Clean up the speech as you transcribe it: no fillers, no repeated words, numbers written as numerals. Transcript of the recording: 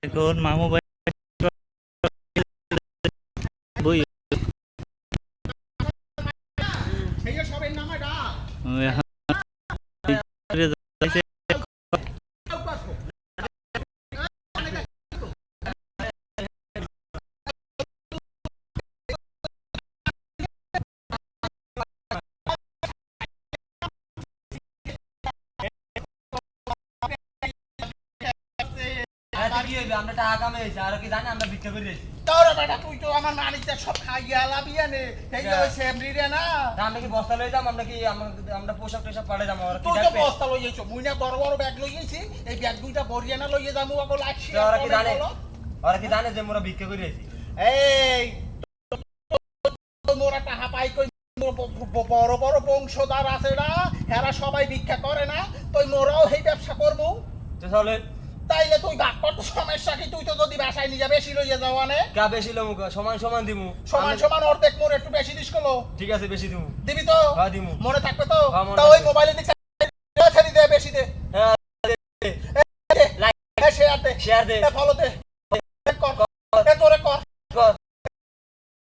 এখন মামু ভাই বই আমরা টাকা কামাইছি আর কি জানি আমরা ভিক্ষা করে দিয়েছি তোর বেটা তুই তো আমার মানিকটা সব খাইয়া লাবিয়া নে এই যে সেমরি রে না আমরা কি বস্তা লই যাম আমরা কি আমরা পোশাক টোশাক পাড়ে যাম আর কি তুই তো দেখবে বস্তা লই যাইছো মুই না বড় বড় ব্যাগ লই যাইছি এই ব্যাগ দুইটা ভরিয়া না লইয়া যামু আগো লাগছি ওরা কি জানে যে মোরা ভিক্ষা করে দিয়েছি এই মোরা টাকা পাই কই বড় বড় বংশধর আছে না এরা সবাই ভিক্ষা করে না তুই মোরাও এই ব্যবসা করবো তো চলে তাইলে তুই বাক কত সমস্যা কি তুই তো যদি বাসায় নিয়ে বেশি লইয়া যাও আনে কা বেশি লমু সমান সমান দিমু সমান সমান অর্ধেক মোর একটু বেশি দিস কলো ঠিক আছে বেশি দিমু দিবি তো হ্যাঁ দিমু মনে থাকবে তো হ্যাঁ, মনে তা ওই থাকবে। মোবাইলে দিক ছেড়ে দে বেশি দে হ্যাঁ লাইক শেয়ার দে শেয়ার দে ফলো দে কর এ তোরে